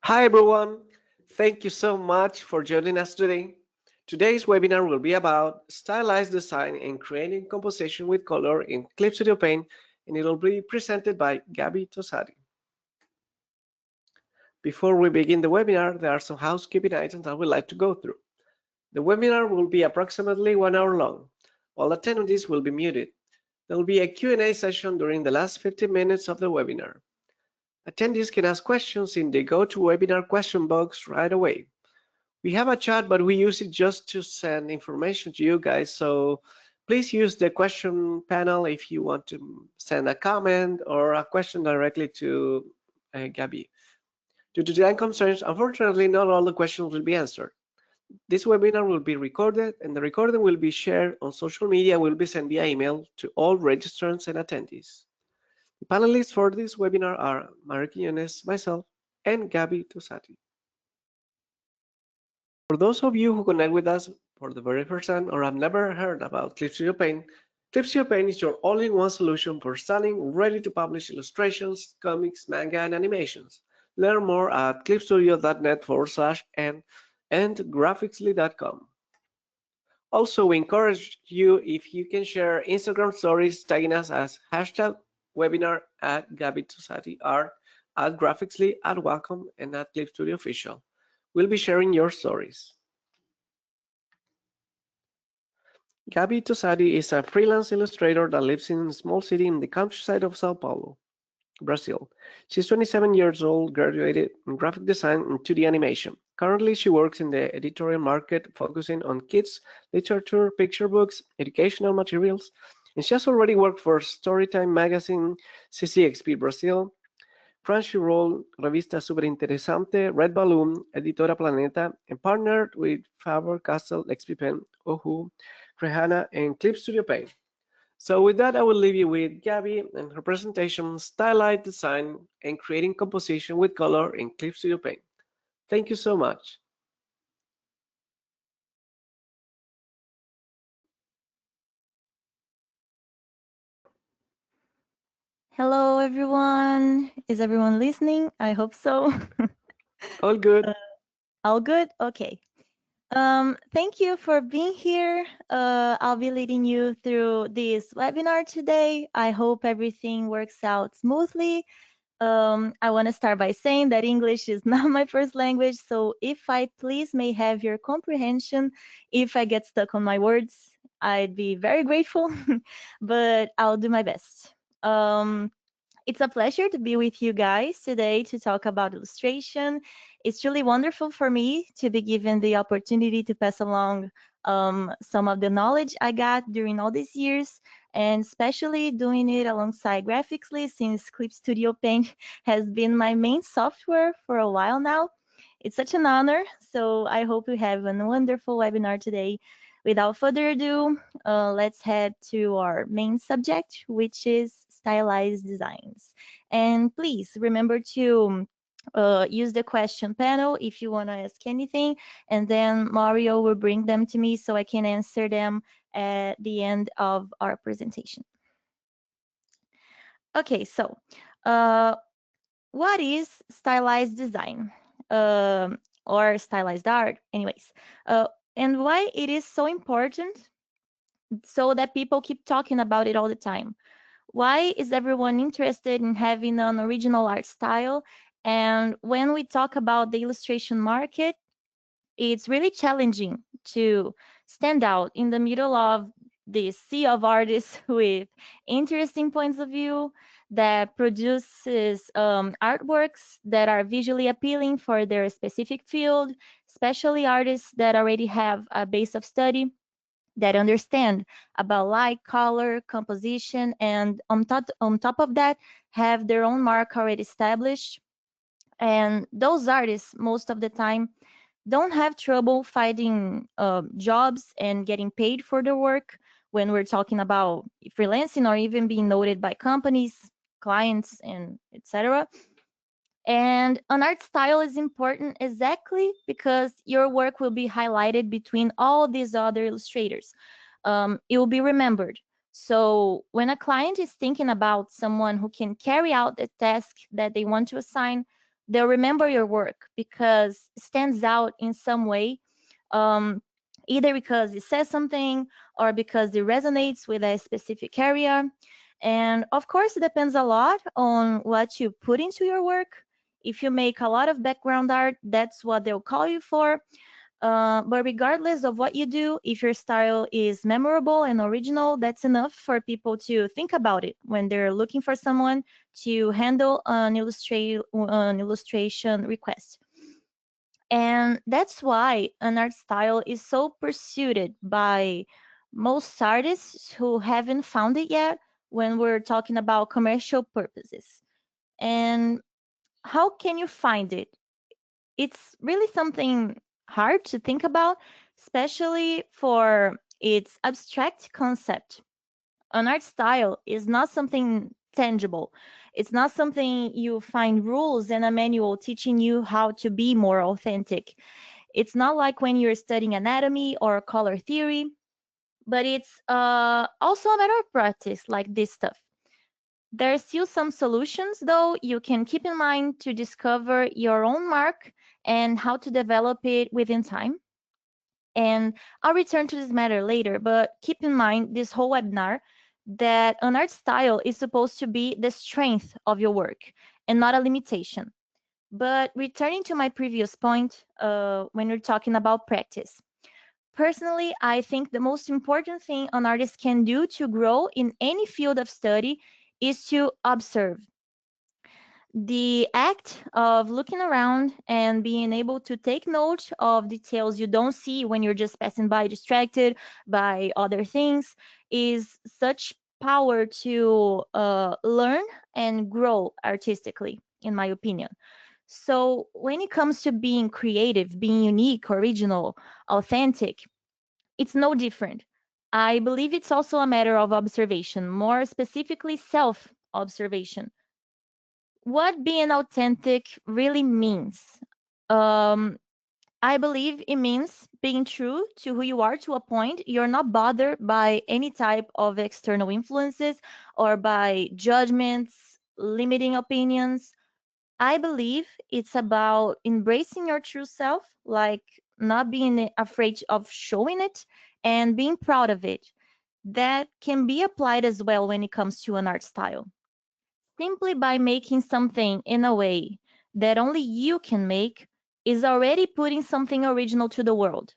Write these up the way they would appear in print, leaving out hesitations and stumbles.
Hi everyone, thank you so much for joining us today. Today's webinar will be about stylized design and creating composition with color in Clip Studio Paint, and it will be presented by Gabi Tozati. Before we begin the webinar, there are some housekeeping items I would like to go through. The webinar will be approximately 1 hour long. All attendees will be muted. There will be a Q&A session during the last 15 minutes of the webinar. Attendees can ask questions in the GoToWebinar question box right away. We have a chat, but we use it just to send information to you guys. So please use the question panel if you want to send a comment or a question directly to Gabi. Due to time constraints, unfortunately, not all the questions will be answered. This webinar will be recorded, and the recording will be shared on social media, will be sent via email to all registrants and attendees. The panelists for this webinar are Maria Quiñones, myself, and Gabi Tozati. For those of you who connect with us for the very first time or have never heard about Clip Studio Paint, Clip Studio Paint is your all-in-one solution for stunning, ready-to-publish illustrations, comics, manga, and animations. Learn more at clipstudio.net/n and graphicsly.com. Also, we encourage you if you can share Instagram stories tagging us as #webinar at Gabi Tozati art at Graphicsly at Wacom and at Clip Studio Official. We'll be sharing your stories. Gabi Tozati is a freelance illustrator that lives in a small city in the countryside of São Paulo, Brazil. She's 27 years old, graduated in graphic design and 2D animation. Currently, she works in the editorial market, focusing on kids, literature, picture books, educational materials, and she has already worked for Storytime Magazine, CCXP Brasil, Crunchyroll, Revista Superinteressante, Red Balloon, Editora Planeta, and partnered with Faber Castell, XP Pen, Ohuhu, Crehana, and Clip Studio Paint. So with that, I will leave you with Gabi and her presentation, Stylized Design and Creating Composition with Color in Clip Studio Paint. Thank you so much. Hello, everyone. Is everyone listening? I hope so. All good. All good? Okay. Thank you for being here. I'll be leading you through this webinar today. I hope everything works out smoothly. I want to start by saying that English is not my first language, so if I please may have your comprehension, if I get stuck on my words, I'd be very grateful, but I'll do my best. It's a pleasure to be with you guys today to talk about illustration. It's really wonderful for me to be given the opportunity to pass along some of the knowledge I got during all these years, and especially doing it alongside Graphicsly, since Clip Studio Paint has been my main software for a while now. It's such an honor, so I hope you have a wonderful webinar today. Without further ado, let's head to our main subject, which is stylized designs. And please remember to use the question panel if you want to ask anything, and then Mario will bring them to me so I can answer them at the end of our presentation. Okay, so what is stylized design or stylized art anyways, and why it is so important so that people keep talking about it all the time? Why is everyone interested in having an original art style? And when we talk about the illustration market, it's really challenging to stand out in the middle of this sea of artists with interesting points of view that produces artworks that are visually appealing for their specific field, especially artists that already have a base of study, that understand about light, color, composition, and on top of that, have their own mark already established. And those artists, most of the time, don't have trouble finding jobs and getting paid for their work when we're talking about freelancing or even being noted by companies, clients, and etc. And an art style is important exactly because your work will be highlighted between all these other illustrators. It will be remembered. So when a client is thinking about someone who can carry out the task that they want to assign, They'll remember your work because it stands out in some way, um, either because it says something or because it resonates with a specific area. And of course, it depends a lot on what you put into your work. If you make a lot of background art, that's what they'll call you for. But regardless of what you do, if your style is memorable and original, that's enough for people to think about it when they're looking for someone to handle an illustration request. And that's why an art style is so pursued by most artists who haven't found it yet when we're talking about commercial purposes. And how can you find it? It's really something hard to think about, especially for its abstract concept. An art style is not something tangible. It's not something you find rules and a manual teaching you how to be more authentic. It's not like when you're studying anatomy or color theory, but it's also a matter of practice, like this stuff. There are still some solutions, though, you can keep in mind to discover your own mark and how to develop it within time. And I'll return to this matter later, but keep in mind this whole webinar that an art style is supposed to be the strength of your work and not a limitation. But returning to my previous point, when we're talking about practice, personally, I think the most important thing an artist can do to grow in any field of study is to observe. The act of looking around and being able to take note of details you don't see when you're just passing by distracted by other things is such power to learn and grow artistically, in my opinion. So when it comes to being creative, being unique, original, authentic, it's no different. I believe it's also a matter of observation, more specifically self observation. What being authentic really means. Um, I believe it means being true to who you are to a point. You're not bothered by any type of external influences or by judgments, limiting opinions. I believe it's about embracing your true self, like not being afraid of showing it and being proud of it. That can be applied as well when it comes to an art style. Simply by making something in a way that only you can make is already putting something original to the world.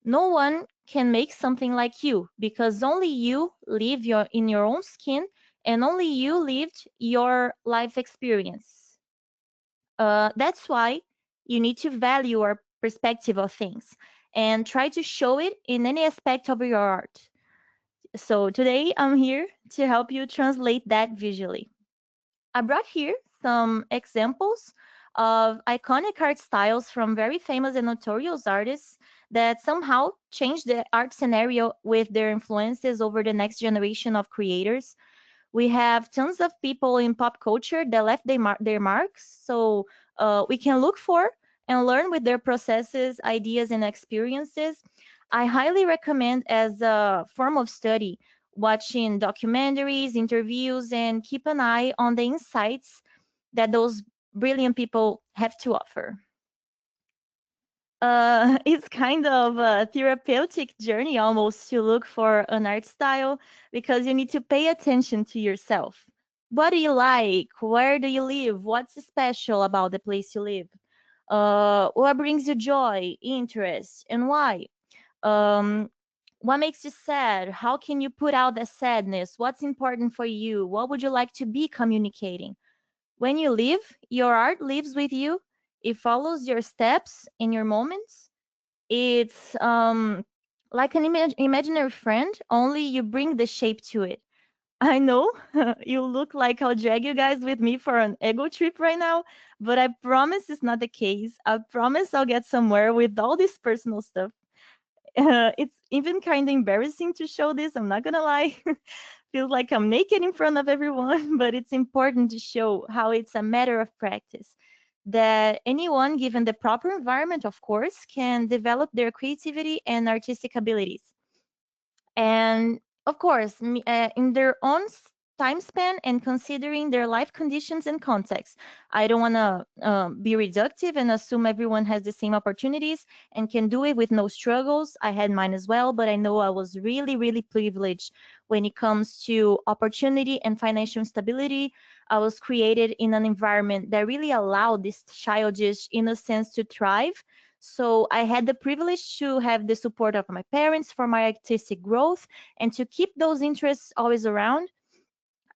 No one can make something like you because only you live in your own skin and only you lived your life experience. That's why you need to value your perspective of things and try to show it in any aspect of your art. So today I'm here to help you translate that visually. I brought here some examples of iconic art styles from very famous and notorious artists that somehow changed the art scenario with their influences over the next generation of creators. We have tons of people in pop culture that left their marks, so we can look for and learn with their processes, ideas, and experiences. I highly recommend as a form of study watching documentaries, interviews, and keep an eye on the insights that those brilliant people have to offer. It's kind of a therapeutic journey almost to look for an art style because you need to pay attention to yourself. What do you like? Where do you live? What's special about the place you live? What brings you joy, interest, and why? Um, what makes you sad? How can you put out the sadness? What's important for you? What would you like to be communicating? When you live, your art lives with you. It follows your steps and your moments. It's like an imaginary friend, only you bring the shape to it. I know you look like I'll drag you guys with me for an ego trip right now, but I promise it's not the case. I promise I'll get somewhere with all this personal stuff. It's even kind of embarrassing to show this, I'm not gonna lie. Feels like I'm naked in front of everyone, but it's important to show how it's a matter of practice. That anyone, given the proper environment, of course, can develop their creativity and artistic abilities. And of course, in their own time span and considering their life conditions and context. I don't want to be reductive and assume everyone has the same opportunities and can do it with no struggles. I had mine as well, but I know I was really, really privileged when it comes to opportunity and financial stability. I was created in an environment that really allowed this childish innocence to thrive. So I had the privilege to have the support of my parents for my artistic growth and to keep those interests always around.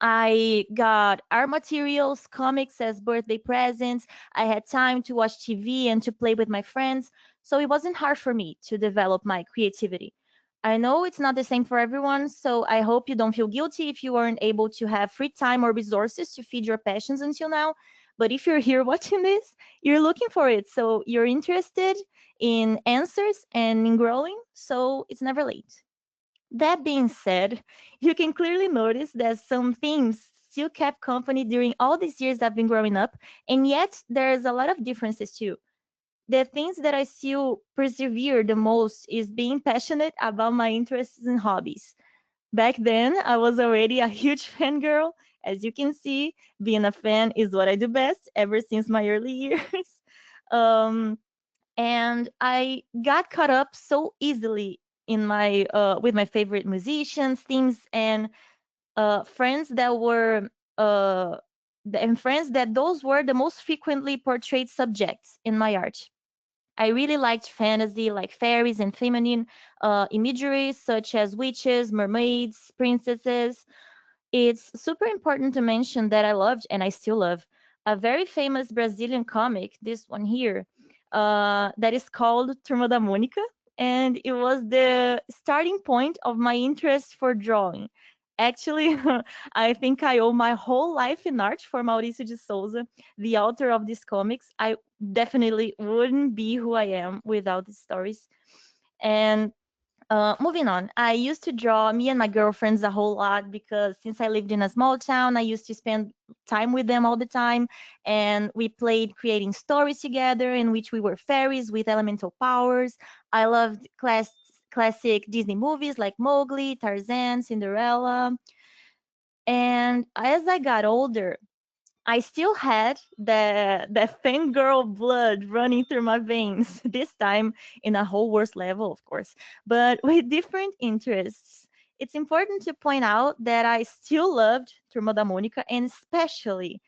I got art materials, comics as birthday presents. I had time to watch TV and to play with my friends. So it wasn't hard for me to develop my creativity. I know it's not the same for everyone, so I hope you don't feel guilty if you weren't able to have free time or resources to feed your passions until now. But if you're here watching this, you're looking for it. So you're interested in answers and in growing. So it's never late. That being said, you can clearly notice that some themes still kept company during all these years I've been growing up, and yet there's a lot of differences too. The things that I still persevere the most is being passionate about my interests and hobbies. Back then, I was already a huge fangirl. As you can see, being a fan is what I do best ever since my early years. um, and I got caught up so easily in my with my favorite musicians, themes, and friends that were uh, and friends that those were the most frequently portrayed subjects in my art. I really liked fantasy, like fairies and feminine imagery, such as witches, mermaids, princesses. It's super important to mention that I loved and I still love a very famous Brazilian comic, this one here, that is called Turma da Mônica, and it was the starting point of my interest for drawing. Actually, I think I owe my whole life in art for Maurício de Souza, the author of these comics. I definitely wouldn't be who I am without these stories. And moving on, I used to draw me and my girlfriends a whole lot because since I lived in a small town, I used to spend time with them all the time. And we played creating stories together in which we were fairies with elemental powers. I loved classic Disney movies like Mowgli, Tarzan, Cinderella. And as I got older, I still had the fangirl blood running through my veins, this time in a whole worse level, of course, but with different interests. It's important to point out that I still loved Turma da Mônica, and especially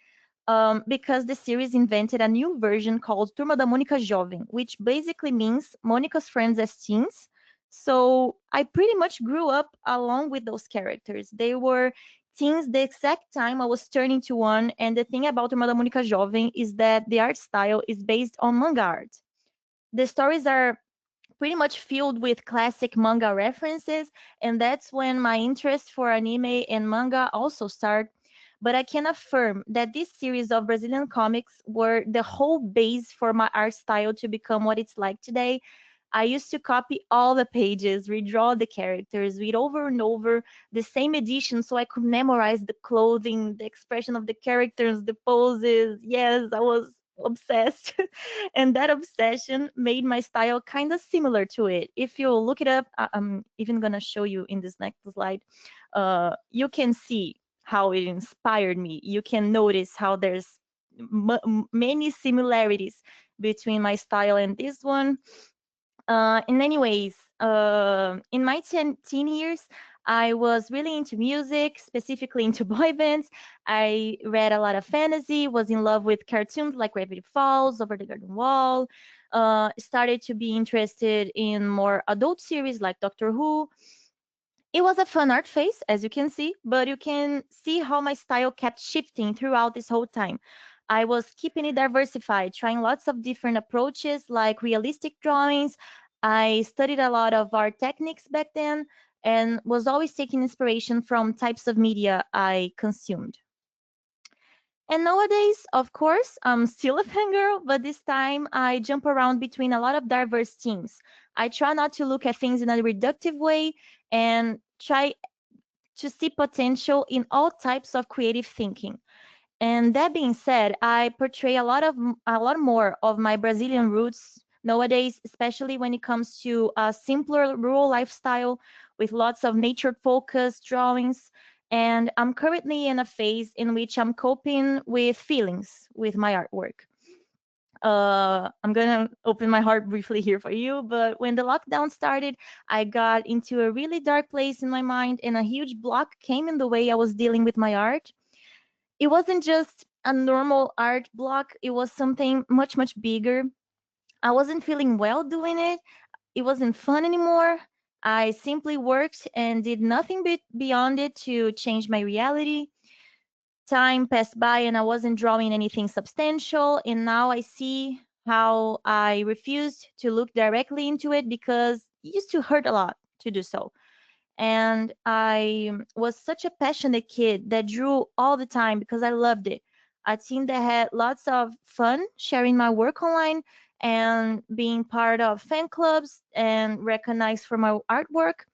because the series invented a new version called Turma da Mônica Jovem, which basically means Monica's friends as teens. So I pretty much grew up along with those characters. They were teens the exact time I was turning to one, and the thing about Turma da Mônica Jovem is that the art style is based on manga art. The stories are pretty much filled with classic manga references, and that's when my interest for anime and manga also started. But I can affirm that this series of Brazilian comics were the whole base for my art style to become what it's like today. I used to copy all the pages, redraw the characters, read over and over the same edition so I could memorize the clothing, the expression of the characters, the poses. Yes, I was obsessed. And that obsession made my style kind of similar to it. If you look it up, I'm even gonna show you in this next slide. You can see how it inspired me. You can notice how there's many similarities between my style and this one. In many ways, in my teen years, I was really into music, specifically into boy bands. I read a lot of fantasy, was in love with cartoons like Gravity Falls, Over the Garden Wall, started to be interested in more adult series like Doctor Who. It was a fun art phase, as you can see, but you can see how my style kept shifting throughout this whole time. I was keeping it diversified, trying lots of different approaches like realistic drawings. I studied a lot of art techniques back then and was always taking inspiration from types of media I consumed. And nowadays, of course, I'm still a fangirl, but this time I jump around between a lot of diverse teams. I try not to look at things in a reductive way and try to see potential in all types of creative thinking. And that being said, I portray a lot more of my Brazilian roots nowadays, especially when it comes to a simpler rural lifestyle with lots of nature focused drawings. And I'm currently in a phase in which I'm coping with feelings with my artwork. I'm gonna open my heart briefly here for you, but when the lockdown started, I got into a really dark place in my mind, and a huge block came in the way I was dealing with my art. It wasn't just a normal art block, it was something much, much bigger. I wasn't feeling well doing it. It wasn't fun anymore. I simply worked and did nothing beyond it to change my reality. Time passed by and I wasn't drawing anything substantial, and now I see how I refused to look directly into it because it used to hurt a lot to do so. And I was such a passionate kid that drew all the time because I loved it. A team that had lots of fun sharing my work online and being part of fan clubs and recognized for my artwork.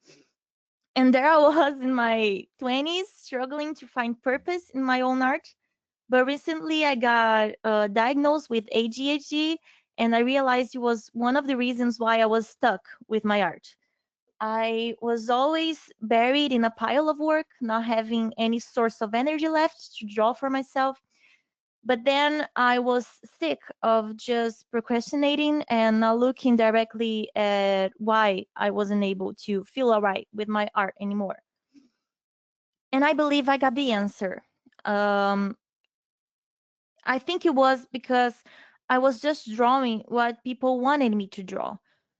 And there I was in my 20s struggling to find purpose in my own art. But recently I got diagnosed with ADHD, and I realized it was one of the reasons why I was stuck with my art. I was always buried in a pile of work, not having any source of energy left to draw for myself. But then I was sick of just procrastinating and not looking directly at why I wasn't able to feel alright with my art anymore. And I believe I got the answer. Um, I think it was because I was just drawing what people wanted me to draw,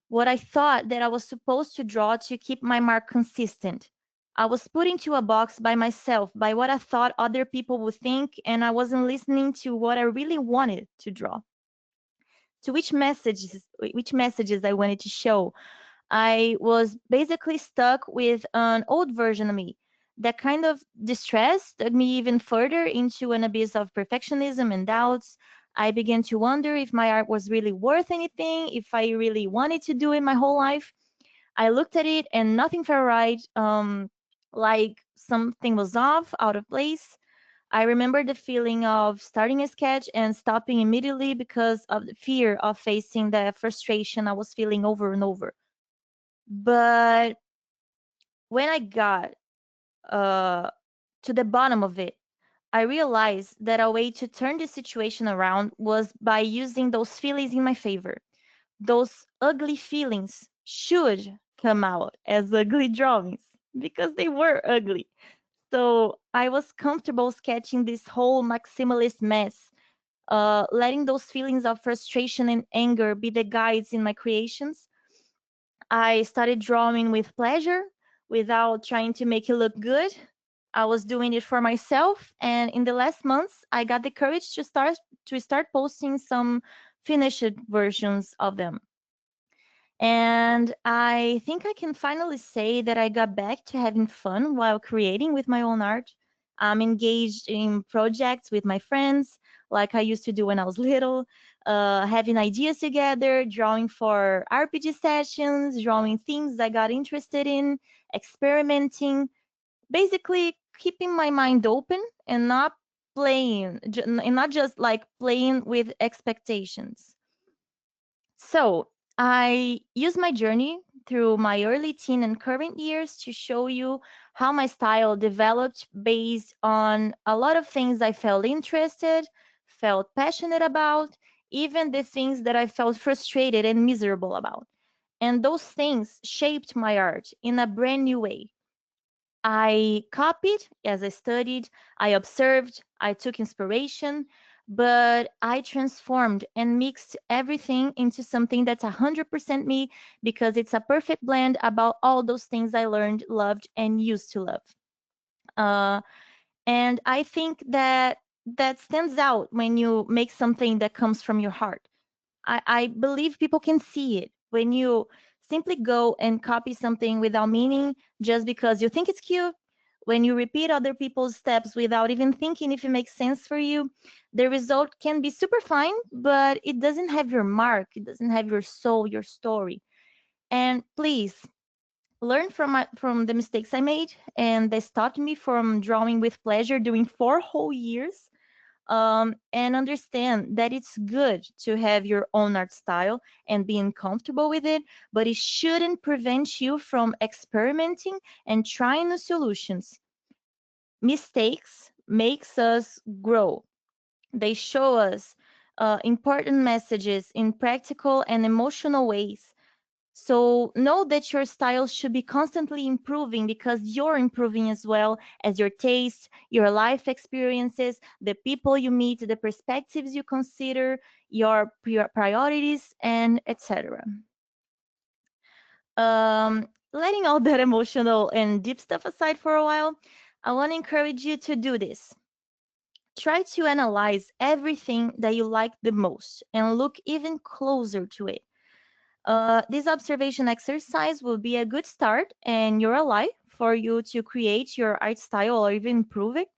what I thought that I was supposed to draw to keep my mark consistent. I was put into a box by myself, by what I thought other people would think, and I wasn't listening to what I really wanted to draw, to which messages I wanted to show. I was basically stuck with an old version of me. That kind of distress took me even further into an abyss of perfectionism and doubts. I began to wonder if my art was really worth anything, if I really wanted to do it my whole life. I looked at it and nothing felt right, like something was off, out of place. I remember the feeling of starting a sketch and stopping immediately because of the fear of facing the frustration I was feeling over and over. But when I got uh, to the bottom of it, I realized that a way to turn the situation around was by using those feelings in my favor. Those ugly feelings should come out as ugly drawings because they were ugly. So I was comfortable sketching this whole maximalist mess, letting those feelings of frustration and anger be the guides in my creations. I started drawing with pleasure without trying to make it look good. I was doing it for myself, and in the last months, I got the courage to start posting some finished versions of them. And I think I can finally say that I got back to having fun while creating with my own art. I'm engaged in projects with my friends, like I used to do when I was little, having ideas together, drawing for RPG sessions, drawing things I got interested in, experimenting, basically keeping my mind open and not and not just like playing with expectations. So I use my journey through my early teen and current years to show you how my style developed based on a lot of things I felt interested, felt passionate about, even the things that I felt frustrated and miserable about. And those things shaped my art in a brand new way. I copied as I studied, I observed, I took inspiration, but I transformed and mixed everything into something that's 100% me because it's a perfect blend about all those things I learned, loved, and used to love. Uh, and I think that that stands out when you make something that comes from your heart. I believe people can see it when you simply go and copy something without meaning just because you think it's cute. When you repeat other people's steps without even thinking if it makes sense for you, the result can be super fine, but it doesn't have your mark. It doesn't have your soul, your story. And please learn from the mistakes I made, and they stopped me from drawing with pleasure during 4 whole years, and understand that it's good to have your own art style and being comfortable with it, but it shouldn't prevent you from experimenting and trying new solutions. Mistakes makes us grow. They show us important messages in practical and emotional ways. So know that your style should be constantly improving because you're improving as well as your taste, your life experiences, the people you meet, the perspectives you consider, your priorities, and etc. Letting all that emotional and deep stuff aside for a while, I want to encourage you to do this. Try to analyze everything that you like the most and look even closer to it. This observation exercise will be a good start and you're alive for you to create your art style or even improve it.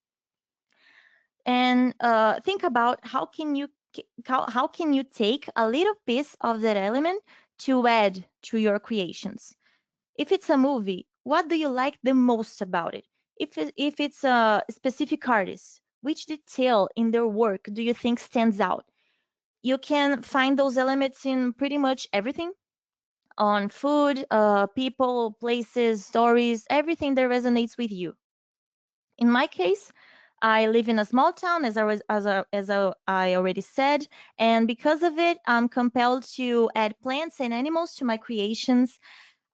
And think about how can you take a little piece of that element to add to your creations. If it's a movie, what do you like the most about it? If it's a specific artist, which detail in their work do you think stands out? You can find those elements in pretty much everything on food, people, places, stories, everything that resonates with you. In my case, I live in a small town, I already said, and because of it, I'm compelled to add plants and animals to my creations.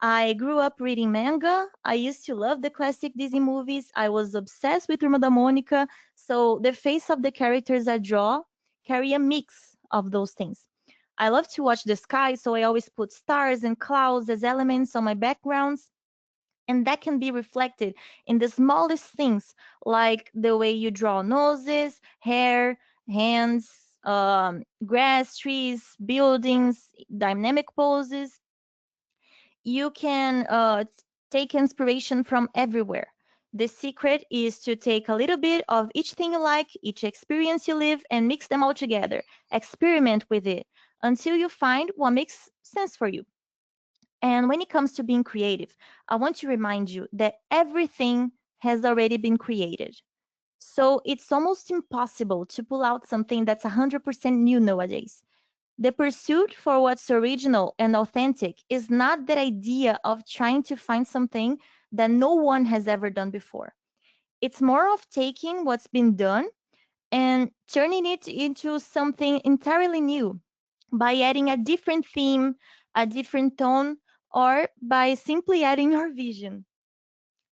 I grew up reading manga. I used to love the classic Disney movies. I was obsessed with Turma da Mônica. So the face of the characters I draw carry a mix of those things. I love to watch the sky, so I always put stars and clouds as elements on my backgrounds. And that can be reflected in the smallest things, like the way you draw noses, hair, hands, grass, trees, buildings, dynamic poses. You can take inspiration from everywhere. The secret is to take a little bit of each thing you like, each experience you live, and mix them all together. Experiment with it until you find what makes sense for you. And when it comes to being creative, I want to remind you that everything has already been created. So it's almost impossible to pull out something that's 100% new nowadays. The pursuit for what's original and authentic is not that idea of trying to find something that no one has ever done before. It's more of taking what's been done and turning it into something entirely new by adding a different theme, a different tone, or by simply adding your vision.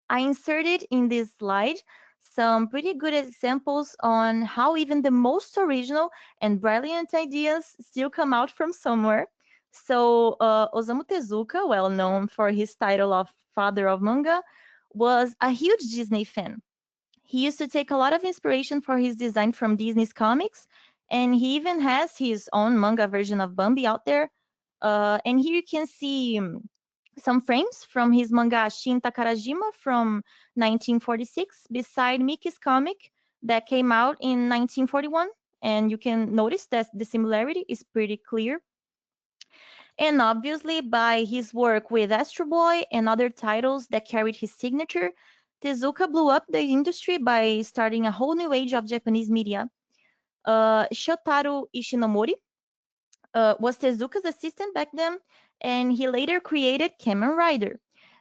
I inserted in this slide some pretty good examples on how even the most original and brilliant ideas still come out from somewhere. So Osamu Tezuka, well known for his title of Father of Manga, was a huge Disney fan. He used to take a lot of inspiration for his design from Disney's comics, and he even has his own manga version of Bambi out there. And here you can see some frames from his manga Shin Takarajima from 1946 beside Mickey's comic that came out in 1941. And you can notice that the similarity is pretty clear. And obviously, by his work with Astro Boy and other titles that carried his signature, Tezuka blew up the industry by starting a whole new age of Japanese media. Shotaro Ishinomori was Tezuka's assistant back then, and he later created Kamen Rider.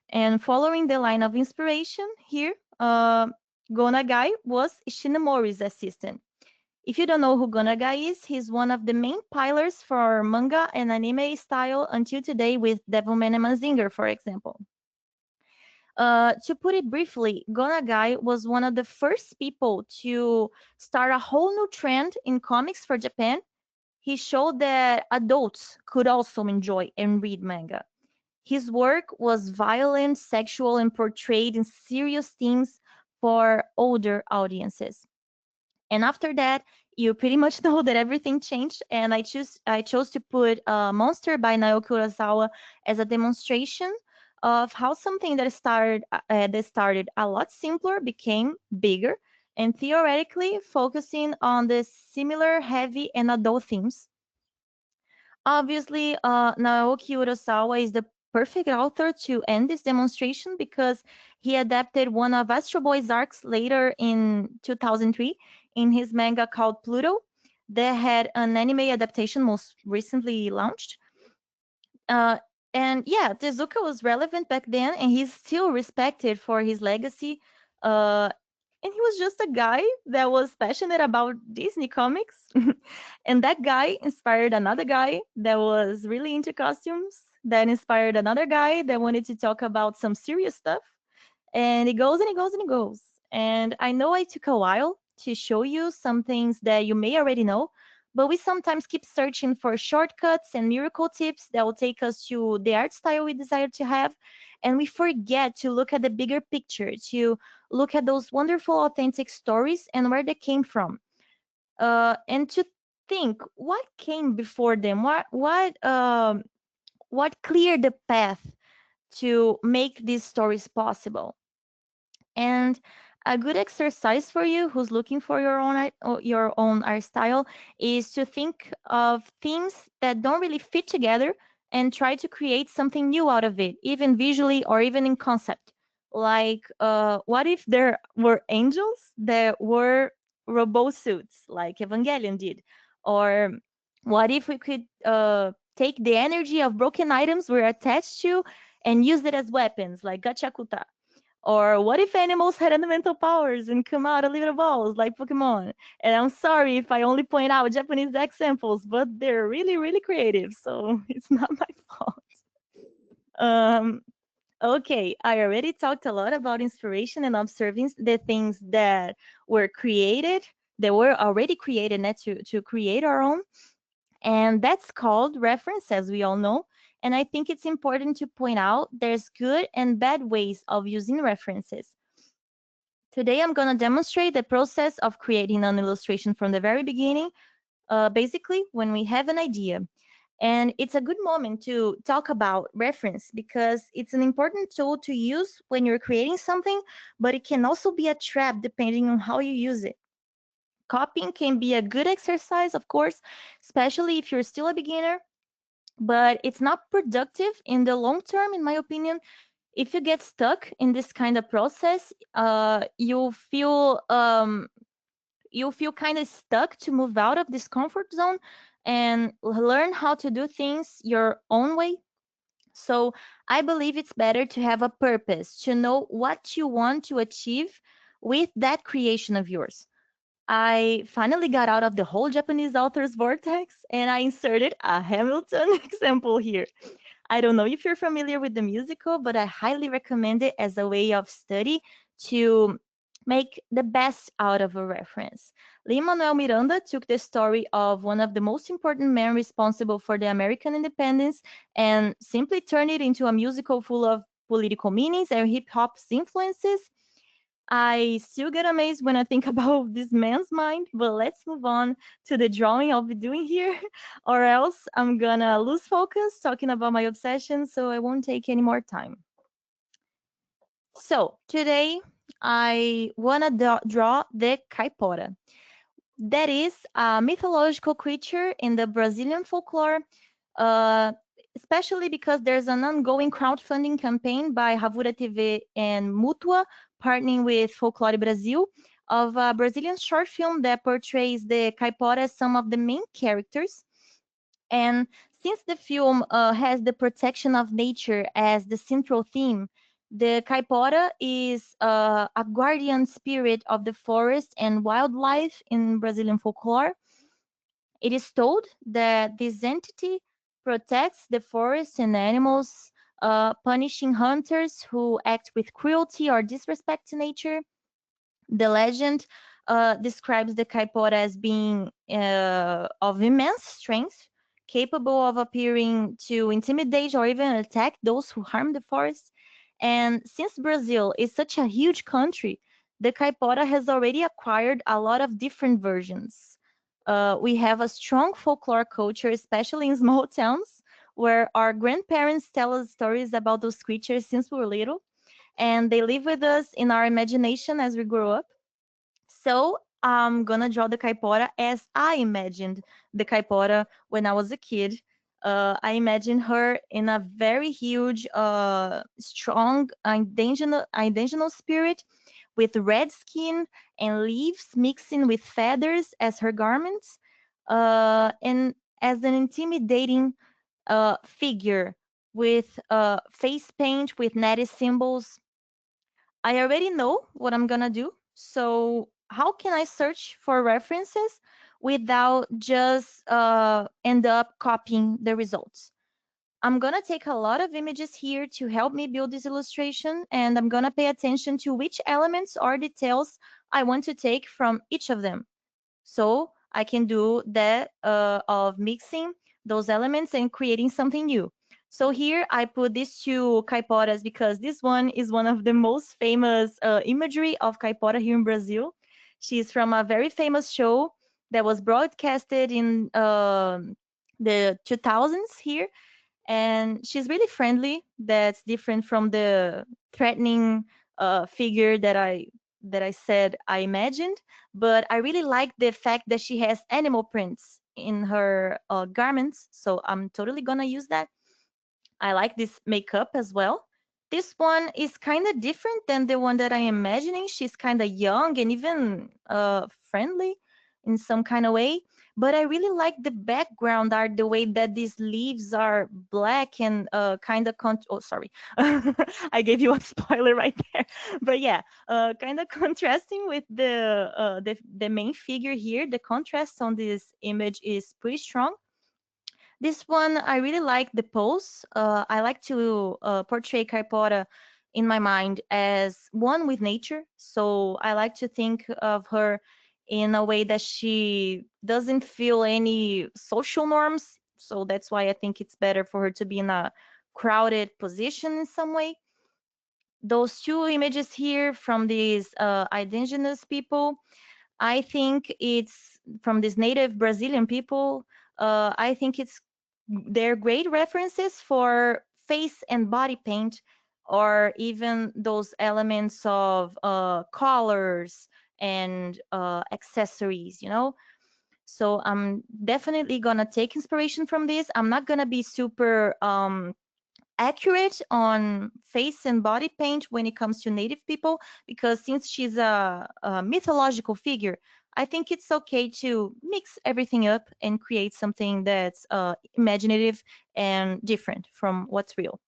And following the line of inspiration here, Gonagai was Ishinomori's assistant. If you don't know who Gonagai is, he's one of the main pillars for manga and anime style until today with Devilman and Mazinger, for example. To put it briefly, Gonagai was one of the first people to start a whole new trend in comics for Japan. He showed that adults could also enjoy and read manga. His work was violent, sexual, and portrayed in serious themes for older audiences. And after that, you pretty much know that everything changed. And I chose to put Monster by Naoki Urasawa as a demonstration of how something that started a lot simpler became bigger, and theoretically focusing on the similar heavy and adult themes. Obviously, Naoki Urasawa is the perfect author to end this demonstration because he adapted one of Astro Boy's arcs later in 2003 in his manga called Pluto that had an anime adaptation most recently launched. Uh, and yeah, Tezuka was relevant back then, and he's still respected for his legacy. Uh, And he was just a guy that was passionate about Disney comics. And that guy inspired another guy that was really into costumes, that inspired another guy that wanted to talk about some serious stuff. And it goes and it goes and it goes. And I know I took a while to show you some things that you may already know, but we sometimes keep searching for shortcuts and miracle tips that will take us to the art style we desire to have. And we forget to look at the bigger picture, to look at those wonderful, authentic stories and where they came from. And to think what came before them, what cleared the path to make these stories possible. And a good exercise for you who's looking for your own art style is to think of themes that don't really fit together and try to create something new out of it, even visually or even in concept. Like, what if there were angels that were robot suits, like Evangelion did? Or what if we could take the energy of broken items we're attached to and use it as weapons, like Gachakuta? Or what if animals had elemental powers and come out of little balls like Pokemon? And I'm sorry if I only point out Japanese examples, but they're really, really creative, so it's not my fault. Um, okay, I already talked a lot about inspiration and observing the things that were created, that were already created, not to create our own. And that's called reference, as we all know. And I think it's important to point out there's good and bad ways of using references. Today, I'm going to demonstrate the process of creating an illustration from the very beginning, basically when we have an idea. And it's a good moment to talk about reference because it's an important tool to use when you're creating something, but it can also be a trap depending on how you use it. Copying can be a good exercise, of course, especially if you're still a beginner, but it's not productive in the long term, in my opinion. If you get stuck in this kind of process, you'll feel kind of stuck to move out of this comfort zone and learn how to do things your own way. So I believe it's better to have a purpose, to know what you want to achieve with that creation of yours. I finally got out of the whole Japanese author's vortex and I inserted a Hamilton example here. I don't know if you're familiar with the musical, but I highly recommend it as a way of study to make the best out of a reference. Lin-Manuel Miranda took the story of one of the most important men responsible for the American independence and simply turned it into a musical full of political meanings and hip hop's influences. I still get amazed when I think about this man's mind, but let's move on to the drawing I'll be doing here, or else I'm gonna lose focus talking about my obsession, so I won't take any more time. So today I wanna draw the caipora. That is a mythological creature in the Brazilian folklore, uh, especially because there's an ongoing crowdfunding campaign by Ravura TV and Mutua, partnering with Folklore Brasil, of a Brazilian short film that portrays the caipora as some of the main characters. And since the film has the protection of nature as the central theme, the caipora is a guardian spirit of the forest and wildlife in Brazilian folklore. It is told that this entity protects the forest and animals, punishing hunters who act with cruelty or disrespect to nature. The legend describes the caipora as being of immense strength, capable of appearing to intimidate or even attack those who harm the forest. And since Brazil is such a huge country, the caipora has already acquired a lot of different versions. We have a strong folklore culture, especially in small towns, where our grandparents tell us stories about those creatures since we were little, and they live with us in our imagination as we grow up. So I'm gonna draw the caipora as I imagined the caipora when I was a kid. I imagined her in a very huge, strong, indigenous spirit with red skin and leaves mixing with feathers as her garments, and as an intimidating figure with face paint with natty symbols. I already know what I'm gonna do, So how can I search for references without just end up copying the results? I'm gonna take a lot of images here to help me build this illustration, and I'm gonna pay attention to which elements or details I want to take from each of them. So I can do that of mixing those elements and creating something new. So here I put these two caiporas because this one is one of the most famous imagery of caipora here in Brazil. She's from a very famous show that was broadcasted in the 2000s here, and she's really friendly. That's different from the threatening figure that I said I imagined. But I really like the fact that she has animal prints in her garments, so I'm totally gonna use that. I like this makeup as well. This one is kind of different than the one that I'm imagining. She's kind of young and even friendly in some kind of way. But I really like the background art, the way that these leaves are black and kind of oh, sorry, I gave you a spoiler right there. But yeah, kind of contrasting with the main figure here. The contrast on this image is pretty strong. This one, I really like the pose. I like to portray Caipora in my mind as one with nature. So I like to think of her in a way that she doesn't feel any social norms. So that's why I think it's better for her to be in a crowded position in some way. Those two images here from these indigenous people, I think it's from these native Brazilian people. I think they're great references for face and body paint, or even those elements of colors and accessories, you know. So I'm definitely gonna take inspiration from this. I'm not gonna be super accurate on face and body paint when it comes to native people, because since she's a mythological figure, I think it's okay to mix everything up and create something that's imaginative and different from what's real.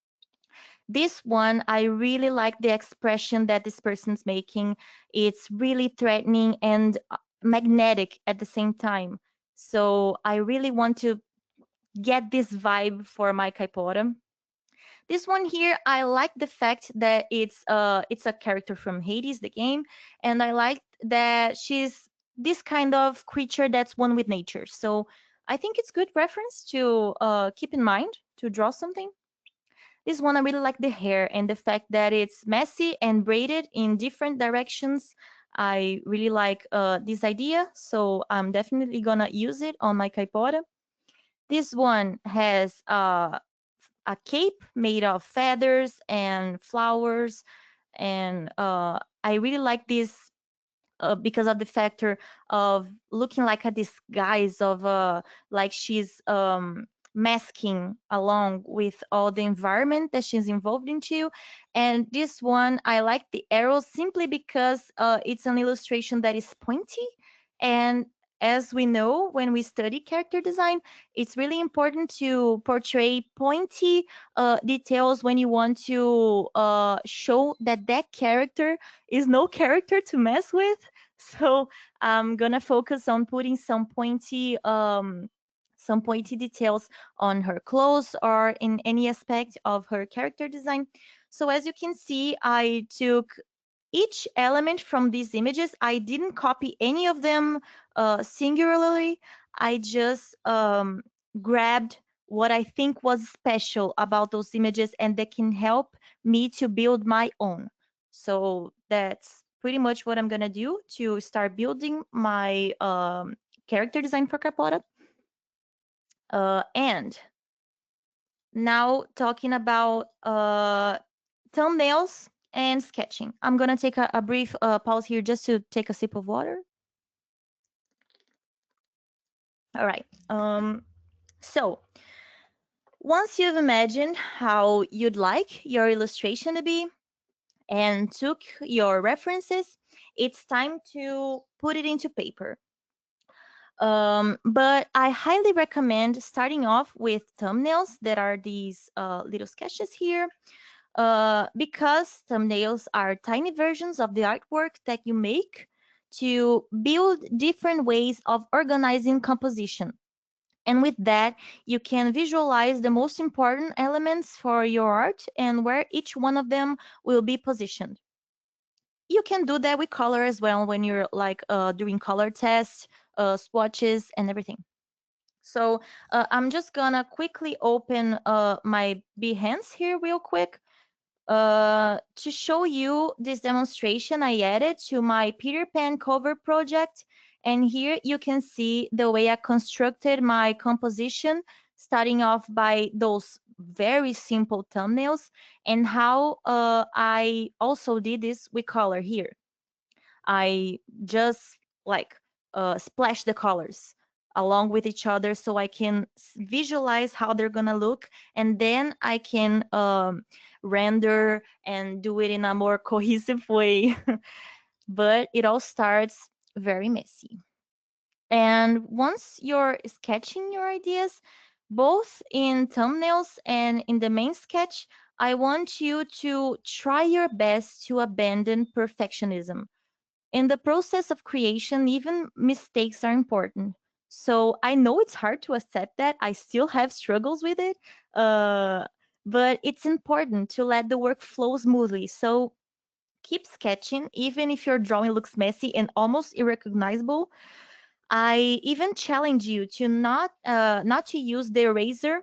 This one, I really like the expression that this person's making. It's really threatening and magnetic at the same time. So I really want to get this vibe for my caipora. This one here, I like the fact that it's a character from Hades, the game, and I like that she's this kind of creature that's one with nature. So I think it's good reference to keep in mind to draw something. This one, I really like the hair and the fact that it's messy and braided in different directions. I really like this idea, so I'm definitely gonna use it on my caipora. This one has a cape made of feathers and flowers, and I really like this because of the factor of looking like a disguise of like she's masking along with all the environment that she's involved into. And this one, I like the arrows simply because it's an illustration that is pointy, and as we know, when we study character design, it's really important to portray pointy details when you want to show that that character is no character to mess with. So I'm gonna focus on putting some pointy details on her clothes or in any aspect of her character design. So as you can see, I took each element from these images. I didn't copy any of them singularly. I just grabbed what I think was special about those images and that can help me to build my own. So that's pretty much what I'm gonna do to start building my character design for Capora. And now talking about thumbnails and sketching. I'm gonna take a brief pause here just to take a sip of water. All right. So once you've imagined how you'd like your illustration to be and took your references, it's time to put it into paper. But I highly recommend starting off with thumbnails that are these little sketches here. because thumbnails are tiny versions of the artwork that you make to build different ways of organizing composition. And with that, you can visualize the most important elements for your art and where each one of them will be positioned. You can do that with color as well when you're like doing color tests, swatches, and everything. So I'm just gonna quickly open my Behance here real quick to show you this demonstration I added to my Peter Pan cover project. And here you can see the way I constructed my composition, starting off by those very simple thumbnails and how I also did this with color here. I just like splash the colors along with each other so I can visualize how they're gonna look, and then I can render and do it in a more cohesive way. But it all starts very messy. And once you're sketching your ideas, both in thumbnails and in the main sketch, I want you to try your best to abandon perfectionism. In the process of creation, even mistakes are important. So I know it's hard to accept that. I still have struggles with it. Uh, but it's important to let the work flow smoothly. So keep sketching, even if your drawing looks messy and almost irrecognizable. I even challenge you to not to use the eraser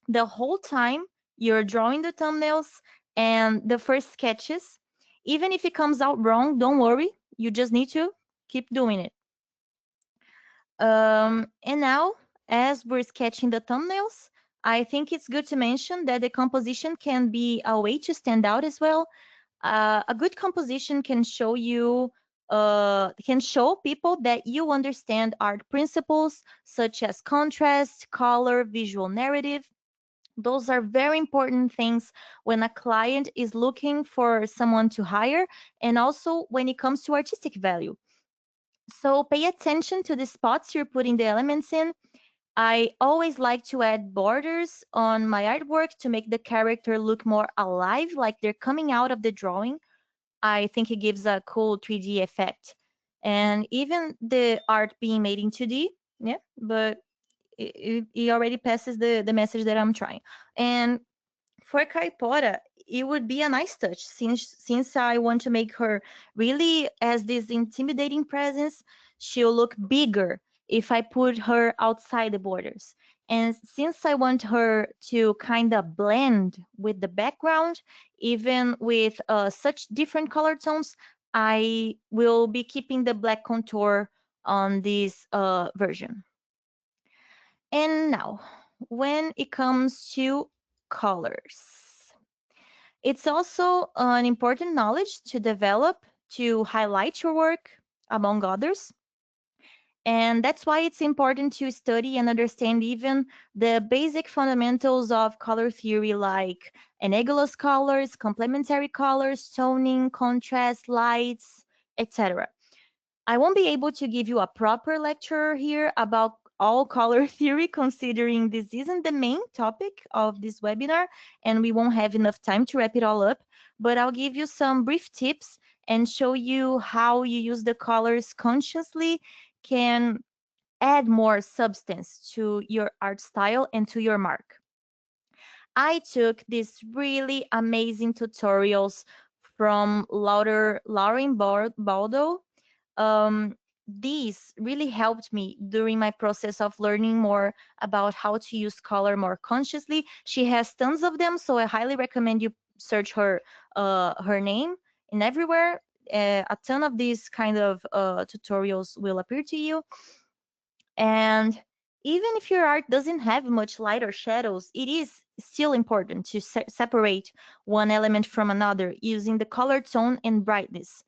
the whole time you're drawing the thumbnails and the first sketches. Even if it comes out wrong, don't worry. You just need to keep doing it. And now, as we're sketching the thumbnails, I think it's good to mention that the composition can be a way to stand out as well. A good composition can show you can show people that you understand art principles such as contrast, color, visual narrative. Those are very important things when a client is looking for someone to hire, and also when it comes to artistic value. So pay attention to the spots you're putting the elements in. I always like to add borders on my artwork to make the character look more alive, like they're coming out of the drawing. I think it gives a cool 3D effect. And even the art being made in 2D, yeah, but it already passes the message that I'm trying. And for Caipora, it would be a nice touch since I want to make her really as this intimidating presence. She'll look bigger if I put her outside the borders. And since I want her to kind of blend with the background, even with such different color tones, I will be keeping the black contour on this version. And now, when it comes to colors, it's also an important knowledge to develop to highlight your work, among others. And that's why it's important to study and understand even the basic fundamentals of color theory, like analogous colors, complementary colors, toning, contrast, lights, etc. I won't be able to give you a proper lecture here about all color theory, considering this isn't the main topic of this webinar, and we won't have enough time to wrap it all up. But I'll give you some brief tips and show you how you use the colors consciously can add more substance to your art style and to your mark. I took these really amazing tutorials from Lauren Baldo. These really helped me during my process of learning more about how to use color more consciously. She has tons of them, so I highly recommend you search her name and everywhere. A ton of these kind of tutorials will appear to you. And even if your art doesn't have much light or shadows, it is still important to separate one element from another using the color tone and brightness.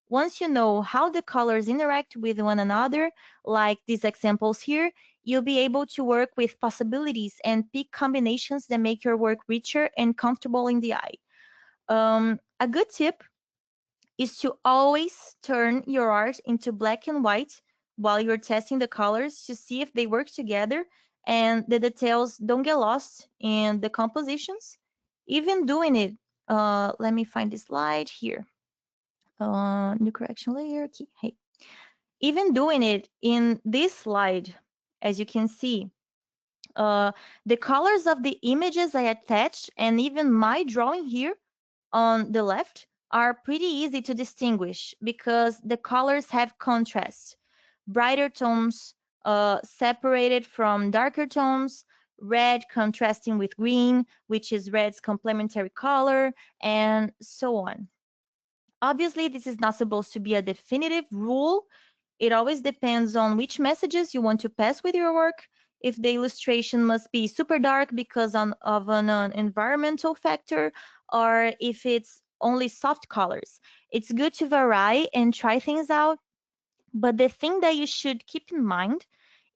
Once you know how the colors interact with one another, like these examples here, you'll be able to work with possibilities and pick combinations that make your work richer and comfortable in the eye. A good tip is to always turn your art into black and white while you're testing the colors to see if they work together and the details don't get lost in the compositions. Even doing it Let me find the slide here. New correction layer, key. Hey, even doing it in this slide, as you can see, the colors of the images I attached and even my drawing here on the left are pretty easy to distinguish because the colors have contrast. Brighter tones separated from darker tones, red contrasting with green, which is red's complementary color, and so on. Obviously, this is not supposed to be a definitive rule. It always depends on which messages you want to pass with your work. If the illustration must be super dark because of an environmental factor, or if it's only soft colors. It's good to vary and try things out, but the thing that you should keep in mind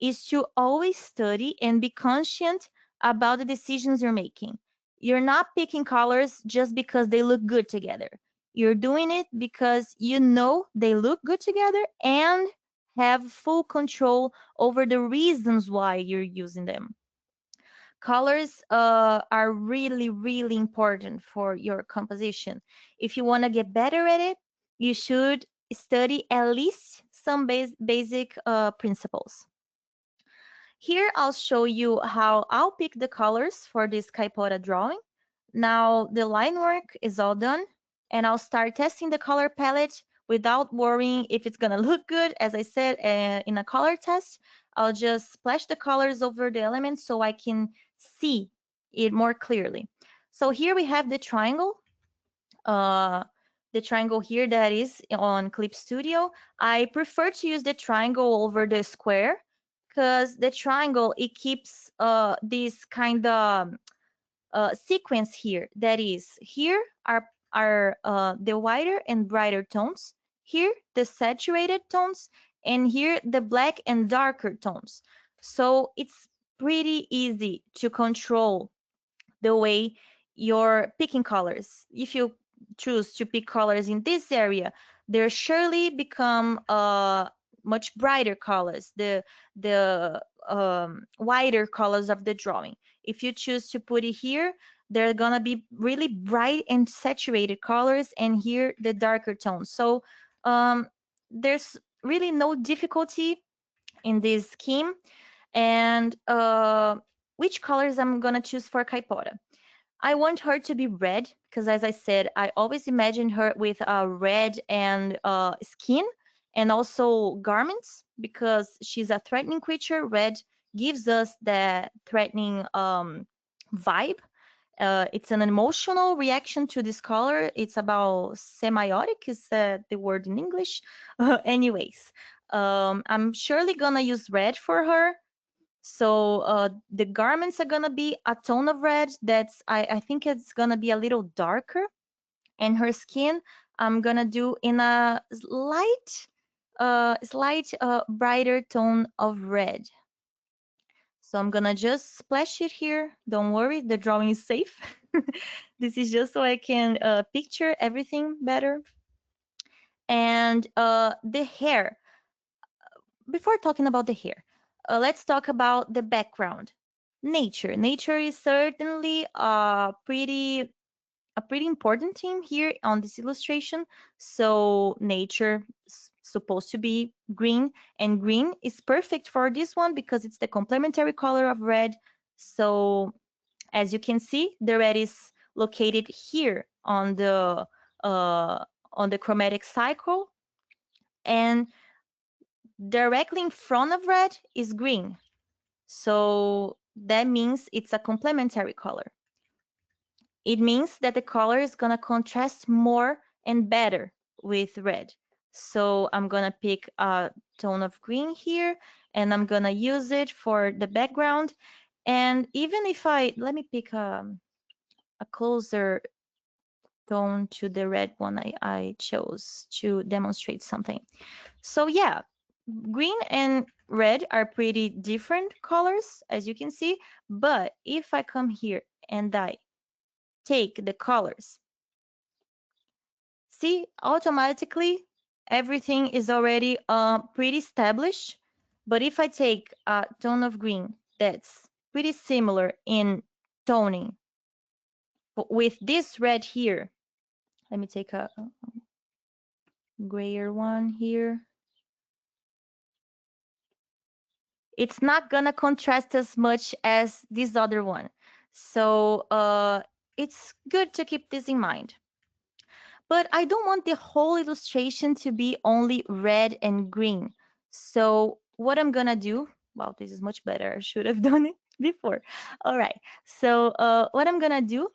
is to always study and be conscient about the decisions you're making. You're not picking colors just because they look good together. You're doing it because you know they look good together and have full control over the reasons why you're using them. Colors are really, really important for your composition. If you want to get better at it, you should study at least some basic principles. Here, I'll show you how I'll pick the colors for this Caipora drawing. Now, the line work is all done, and I'll start testing the color palette without worrying if it's gonna look good. As I said in a color test, I'll just splash the colors over the elements so I can see it more clearly. So here we have uh, the triangle here that is on Clip Studio. I prefer to use the triangle over the square because the triangle, it keeps this kind of sequence here. That is, here are the whiter and brighter tones, here the saturated tones, and here the black and darker tones. So it's pretty easy to control the way you're picking colors. If you choose to pick colors in this area, they surely become much brighter colors, the wider colors of the drawing. If you choose to put it here, they're gonna be really bright and saturated colors, and here the darker tones. So there's really no difficulty in this scheme. And which colors I'm gonna choose for Caipora? I want her to be red because, as I said, I always imagine her with a red and skin and also garments because she's a threatening creature. Red gives us that threatening vibe. It's an emotional reaction to this color. It's about semiotic, is the word in English. Anyways, I'm surely gonna use red for her. So the garments are gonna be a tone of red that's I think it's gonna be a little darker, and her skin I'm gonna do in a slight brighter tone of red. So I'm gonna just splash it here. Don't worry, the drawing is safe. This is just so I can picture everything better. And the hair. Before talking about the hair, let's talk about the background. Nature. Nature is certainly a pretty important theme here on this illustration. So nature is supposed to be green, and green is perfect for this one because it's the complementary color of red. So as you can see, the red is located here uh, on the chromatic cycle, and directly in front of red is green. So that means it's a complementary color. It means that the color is gonna contrast more and better with red. So I'm gonna pick a tone of green here, and I'm gonna use it for the background. And even if let me pick a closer tone to the red one I chose to demonstrate something. So yeah, green and red are pretty different colors, as you can see. But if I come here and I take the colors, see, automatically everything is already pretty established. But if I take a tone of green that's pretty similar in toning with this red here, let me take a grayer one here. It's not gonna contrast as much as this other one. So it's good to keep this in mind. But I don't want the whole illustration to be only red and green. So what I'm gonna do, wow, this is much better. I should have done it before. All right, so what I'm gonna do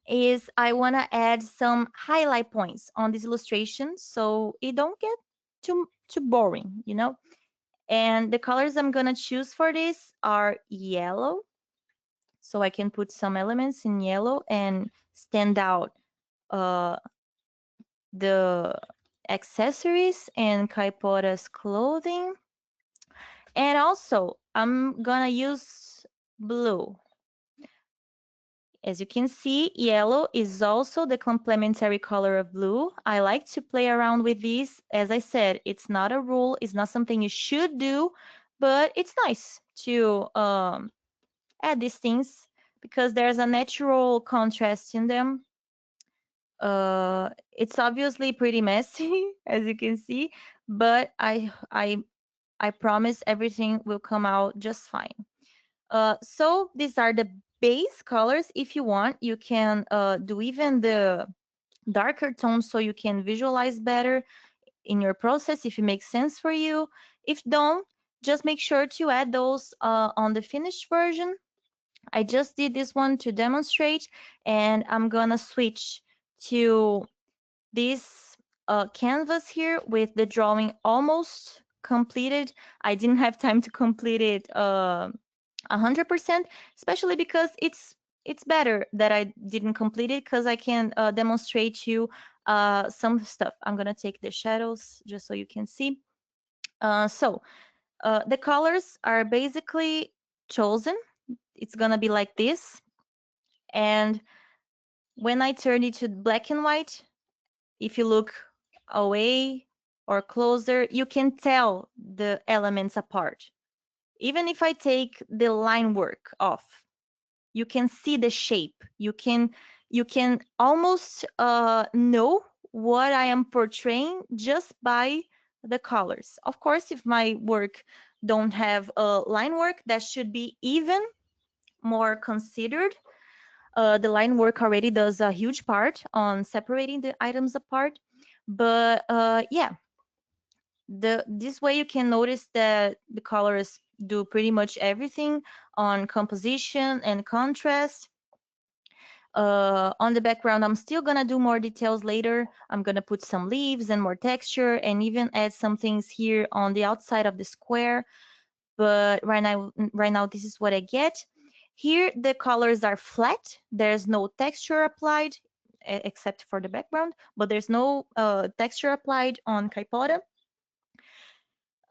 is I wanna add some highlight points on this illustration so it don't get too boring, you know? And the colors I'm gonna choose for this are yellow. So I can put some elements in yellow and stand out uh, the accessories and Kaipora's clothing. And also, I'm gonna use blue. As you can see, yellow is also the complementary color of blue. I like to play around with these. As I said, it's not a rule, it's not something you should do, but it's nice to add these things because there's a natural contrast in them. It's obviously pretty messy, as you can see, but I promise everything will come out just fine. So these are the base colors. If you want, you can do even the darker tones so you can visualize better in your process if it makes sense for you. If don't, just make sure to add those on the finished version. I just did this one to demonstrate, and I'm gonna switch to this canvas here with the drawing almost completed. I didn't have time to complete it 100%, especially because it's better that I didn't complete it because I can demonstrate to you some stuff. I'm gonna take the shadows just so you can see. The colors are basically chosen. It's gonna be like this. And when I turn it to black and white, if you look away or closer, you can tell the elements apart. Even if I take the line work off, you can see the shape. You can almost know what I am portraying just by the colors. Of course, if my work don't have line work, that should be even more considered. The line work already does a huge part on separating the items apart. But yeah, this way you can notice that the colors do pretty much everything on composition and contrast. On the background, I'm still gonna do more details later. I'm gonna put some leaves and more texture and even add some things here on the outside of the square. But right now, this is what I get. Here, the colors are flat. There's no texture applied, except for the background, but there's no texture applied on Kaipora.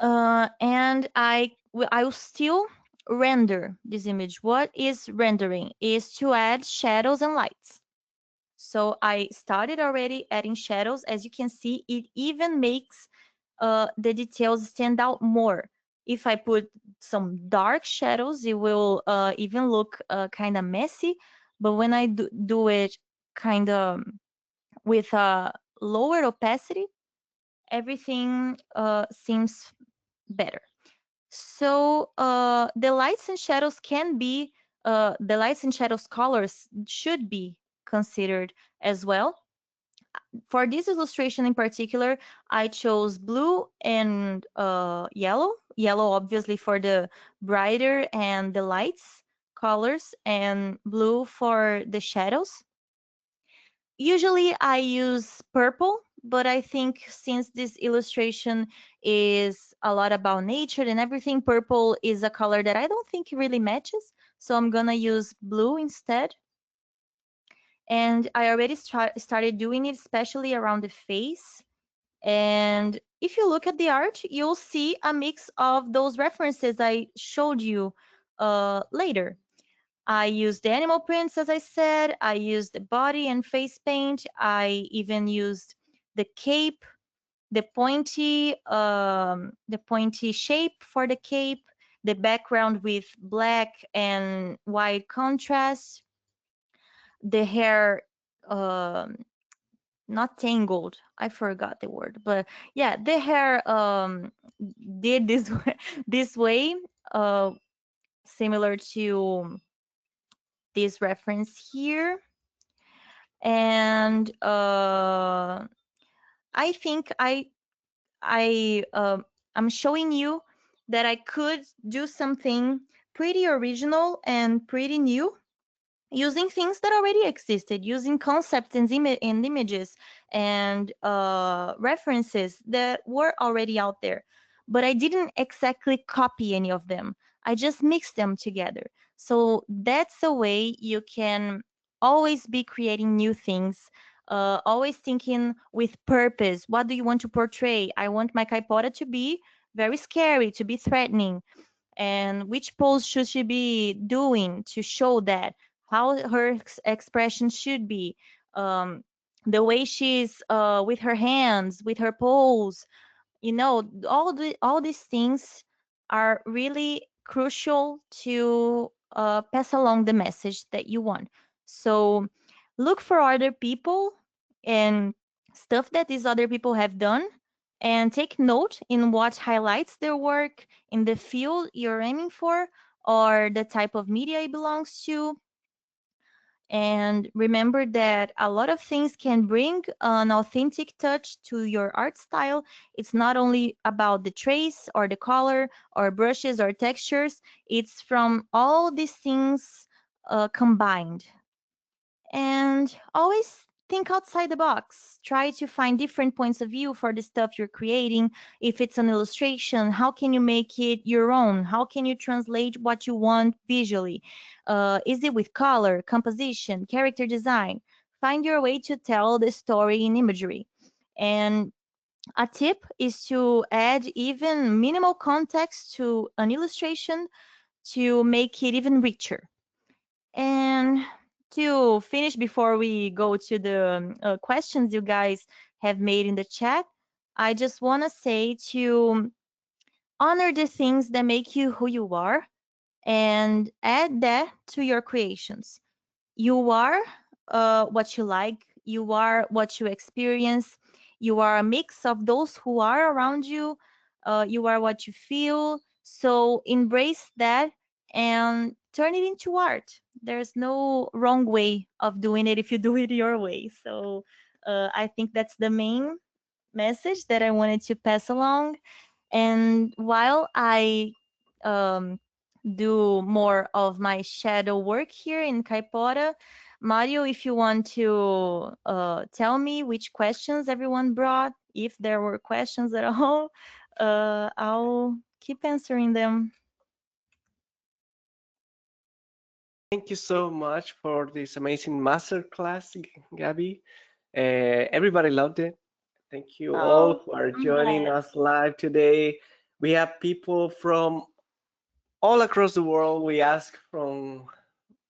And I will still render this image. What is rendering? Is to add shadows and lights. So I started already adding shadows. As you can see, it even makes the details stand out more. If I put some dark shadows, it will even look kind of messy. But when I do it kind of with a lower opacity, everything seems better. So the lights and shadows the lights and shadows colors should be considered as well. For this illustration in particular, I chose blue and yellow. Yellow, obviously, for the brighter and the lights colors, and blue for the shadows. Usually I use purple, but I think since this illustration is a lot about nature and everything, purple is a color that I don't think really matches. So I'm gonna use blue instead. And I already started doing it, especially around the face. And if you look at the art, you'll see a mix of those references I showed you later. I used the animal prints, as I said. I used the body and face paint. I even used the cape, the pointy shape for the cape, the background with black and white contrast. the hair not tangled, I forgot the word, but yeah, the hair did this this way, uh similar to this reference here. And I think I'm showing you that I could do something pretty original and pretty new using things that already existed, using concepts and, and images and references that were already out there. But I didn't exactly copy any of them. I just mixed them together. So that's a way you can always be creating new things, always thinking with purpose. What do you want to portray? I want my caipora to be very scary, to be threatening, and which pose should she be doing to show that, how her expression should be, um, the way she's with her hands, with her pose, all these things are really crucial to pass along the message that you want. So look for other people and stuff that these other people have done, and take note in what highlights their work in the field you're aiming for or the type of media it belongs to. And remember that a lot of things can bring an authentic touch to your art style. It's not only about the trace or the color or brushes or textures, it's from all these things combined. And always think outside the box. Try to find different points of view for the stuff you're creating. If it's an illustration, how can you make it your own? How can you translate what you want visually? Is it with color, composition, character design? Find your way to tell the story in imagery. And a tip is to add even minimal context to an illustration to make it even richer. And to finish, before we go to the questions you guys have made in the chat, I just want to say to honor the things that make you who you are and add that to your creations. You are what you like, you are what you experience, you are a mix of those who are around you, you are what you feel. So embrace that and turn it into art. There's no wrong way of doing it if you do it your way. So I think that's the main message that I wanted to pass along. And while I um, do more of my shadow work here in Caipora, Mario, if you want to tell me which questions everyone brought, if there were questions at all, I'll keep answering them. Thank you so much for this amazing masterclass, Gabby. Everybody loved it. Thank you all Oh, who are I'm glad. joining us live today. We have people from all across the world. We ask from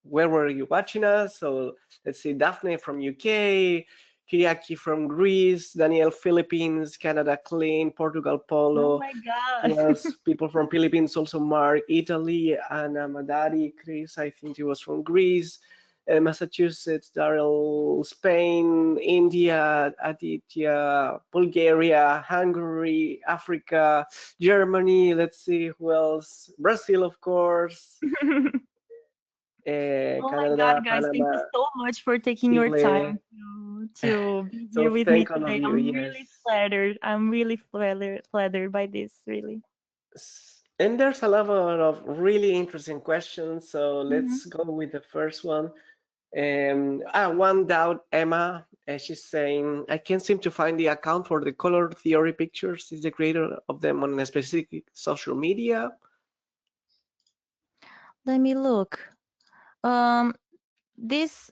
where were you watching us? So let's see, Daphne from UK, Kiriaki from Greece, Daniel Philippines, Canada Clean, Portugal Oh Polo, my God. plus people from Philippines, also Mark, Italy, Anna Madari, Chris, I think he was from Greece, Massachusetts, Daryl, Spain, India, Aditya, Bulgaria, Hungary, Africa, Germany, let's see who else, Brazil, of course, Oh my Canada, God, guys, thank you Panama, so much for taking your Chile. time to be So here with me thank all of today. you. I'm Yes. really flattered. I'm really flattered by this, really. And there's a lot of really interesting questions. So Mhm. let's go with the first one. One doubt, Emma. She's saying, I can't seem to find the account for the color theory pictures. Is the creator of them on a specific social media? Let me look. Um, this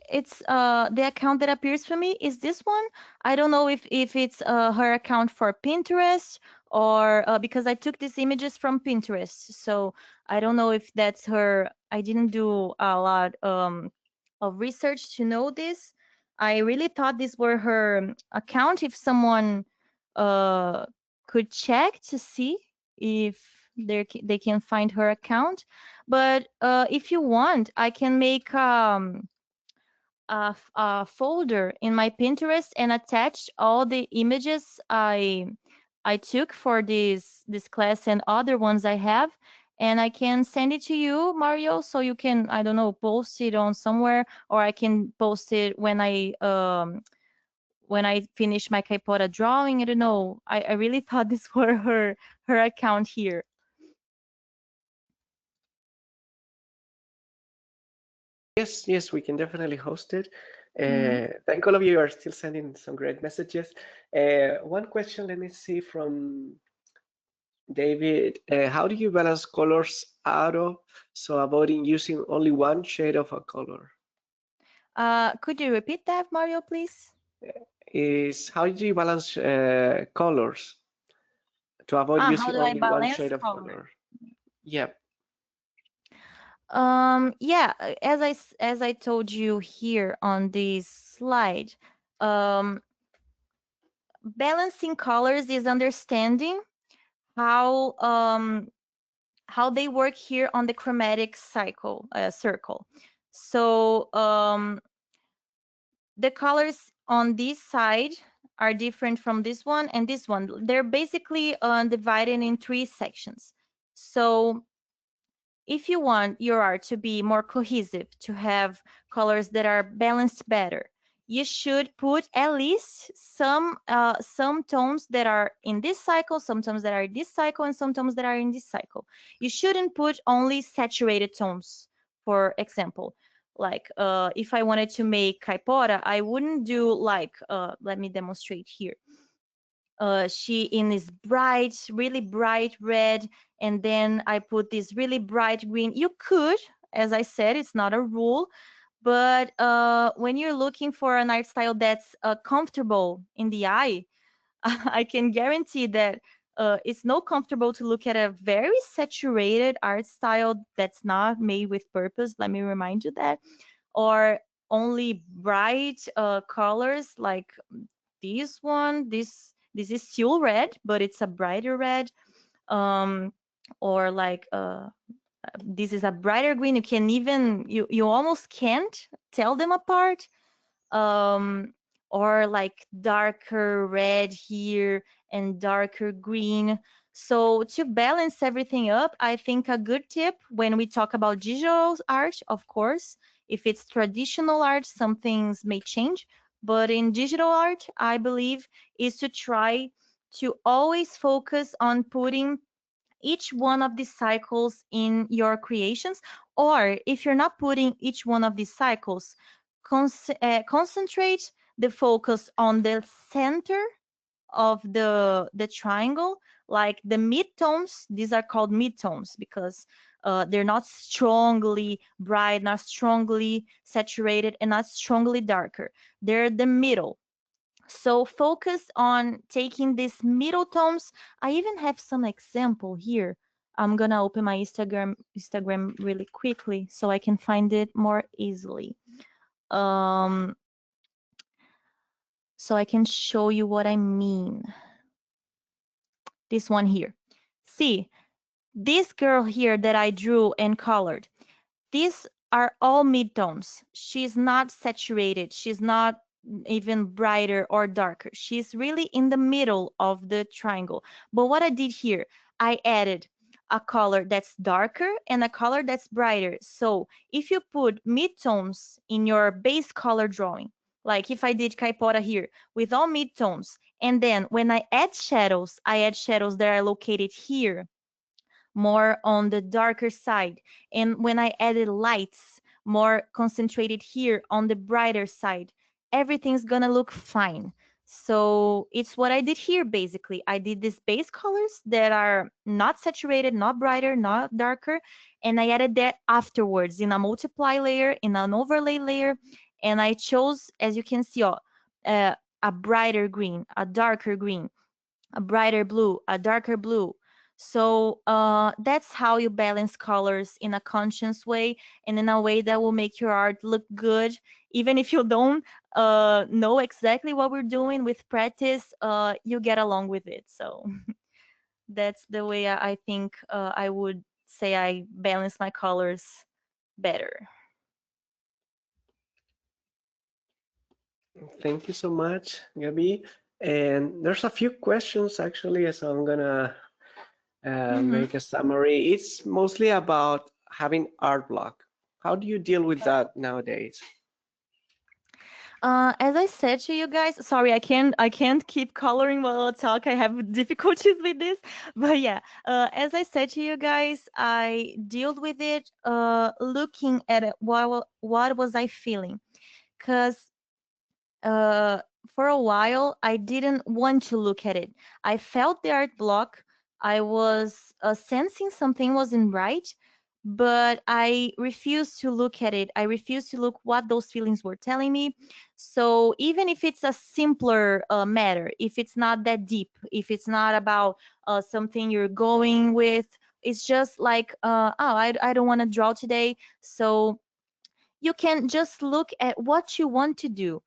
it's the account that appears for me is this one. I don't know if it's her account for Pinterest or because I took these images from Pinterest, so I don't know if that's her. I didn't do a lot of research to know this. I really thought these were her account. If someone uh could check to see if they can find her account. But if you want, I can make a folder in my Pinterest and attach all the images I took for this class and other ones I have, and I can send it to you, Mario, so you can, I don't know, post it on somewhere, or I can post it when I finish my caipora drawing. I don't know. I really thought this were her account here. Yes, yes, we can definitely host it. Mhm. Thank all of you who are still sending some great messages. One question, let me see, from David. How do you balance colors out so avoiding using only one shade of a color? Could you repeat that, Mario, please? Is how do you balance colors to avoid How using do I only one balance shade of color? color? Yeah. Yeah, as I told you here on this slide, um, balancing colors is understanding how how they work here on the chromatic cycle circle. So the colors on this side are different from this one and this one. They're basically divided in three sections. So if you want your art to be more cohesive, to have colors that are balanced better, you should put at least some tones that are in this cycle, some tones that are in this cycle, and some tones that are in this cycle. You shouldn't put only saturated tones. For example, like if I wanted to make caipora, I wouldn't do like let me demonstrate here. She in this bright, really bright red, and then I put this really bright green. You could, as I said, it's not a rule, but when you're looking for an art style that's comfortable in the eye, I can guarantee that it's not comfortable to look at a very saturated art style that's not made with purpose. Let me remind you that, or only bright colors like this one. This is still red, but it's a brighter red. Um, or like this is a brighter green. You can even you almost can't tell them apart. Um, or like darker red here and darker green. So to balance everything up, I think a good tip when we talk about digital art, of course, if it's traditional art, some things may change. But in digital art, I believe is to try to always focus on putting each one of these cycles in your creations, or if you're not putting each one of these cycles, concentrate the focus on the center of the triangle, like the midtones. These are called midtones because they're not strongly bright, not strongly saturated, and not strongly darker. They're the middle. So focus on taking these middle tones. I even have some example here. I'm gonna open my Instagram really quickly so I can find it more easily. Um, so I can show you what I mean. This one here. See, this girl here that I drew and colored. These are all midtones. She's not saturated. She's not even brighter or darker. She's really in the middle of the triangle. But what I did here, I added a color that's darker and a color that's brighter. So if you put midtones in your base color drawing, like if I did Caipora here with all midtones, and then when I add shadows, I add shadows that are located here more on the darker side. And when I added lights, more concentrated here on the brighter side, everything's gonna look fine. So it's what I did here basically. I did these base colors that are not saturated, not brighter, not darker, and I added that afterwards in a multiply layer, in an overlay layer, and I chose, as you can see, a brighter green, a darker green, a brighter blue, a darker blue. So that's how you balance colors in a conscious way and in a way that will make your art look good. Even if you don't know exactly what we're doing with practice, you get along with it. So that's the way I think I would say I balance my colors better. Thank you so much, Gabi. And there's a few questions actually, so I'm gonna Mm-hmm. make a summary. It's mostly about having art block. How do you deal with that nowadays? As I said to you guys, sorry, I can't keep coloring while I talk. I have difficulties with this, but yeah. As I said to you guys, I dealt with it looking at it, what was I feeling? Because uh, for a while, I didn't want to look at it. I felt the art block. I was sensing something wasn't right, but I refused to look at it. I refused to look what those feelings were telling me. So even if it's a simpler matter, if it's not that deep, if it's not about something you're going with, it's just like, I don't want to draw today. So you can just look at what you want to do.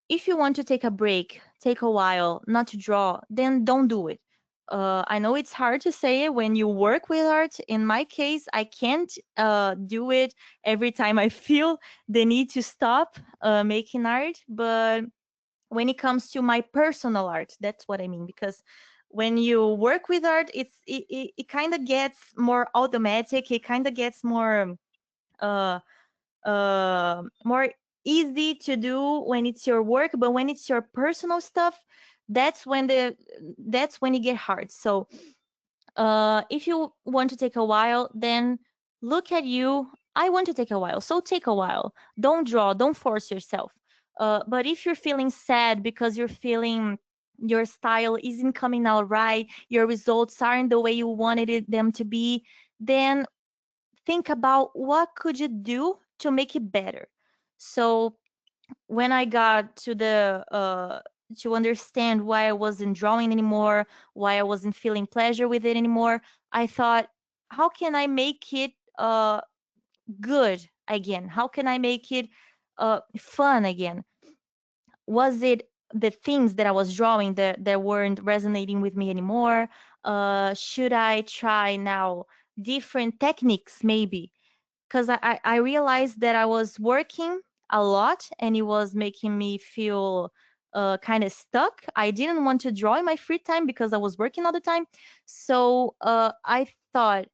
If you want to take a break, take a while, not to draw, then don't do it. I know it's hard to say it when you work with art. In my case, I can't do it every time I feel the need to stop making art. But when it comes to my personal art, that's what I mean. Because when you work with art, it kind of gets more automatic. It kind of gets uh, more easy to do when it's your work, but when it's your personal stuff, that's when it get hard. So if you want to take a while, then look at you. I want to take a while, so take a while. Don't draw, don't force yourself. But if you're feeling sad because you're feeling your style isn't coming out right, your results aren't the way you wanted them to be, then think about what could you do to make it better. So when I got to understand why I wasn't drawing anymore, why I wasn't feeling pleasure with it anymore, I thought, how can I make it good again? How can I make it fun again? Was it the things that I was drawing that weren't resonating with me anymore? Should I try now different techniques maybe? Because I realized that I was working a lot and it was making me feel kind of stuck. I didn't want to draw in my free time because I was working all the time. So I thought,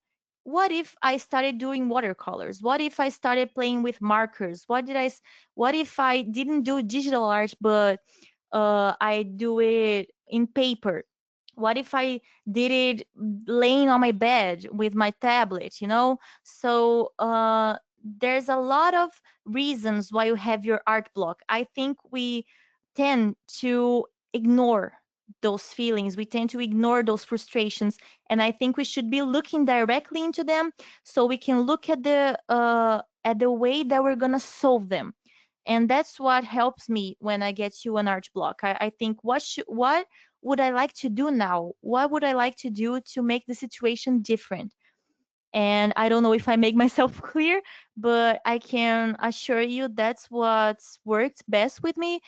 what if I started doing watercolors? What if I started playing with markers? What if I didn't do digital art, but I do it in paper? What if I did it laying on my bed with my tablet, you know? So there's a lot of reasons why you have your art block. I think we tend to ignore those feelings. We tend to ignore those frustrations, and I think we should be looking directly into them so we can look at the way that we're gonna solve them. And that's what helps me when I get to an art block. I think what would I like to do now? What would I like to do to make the situation different? And I don't know if I make myself clear, but I can assure you that's what's worked best with me.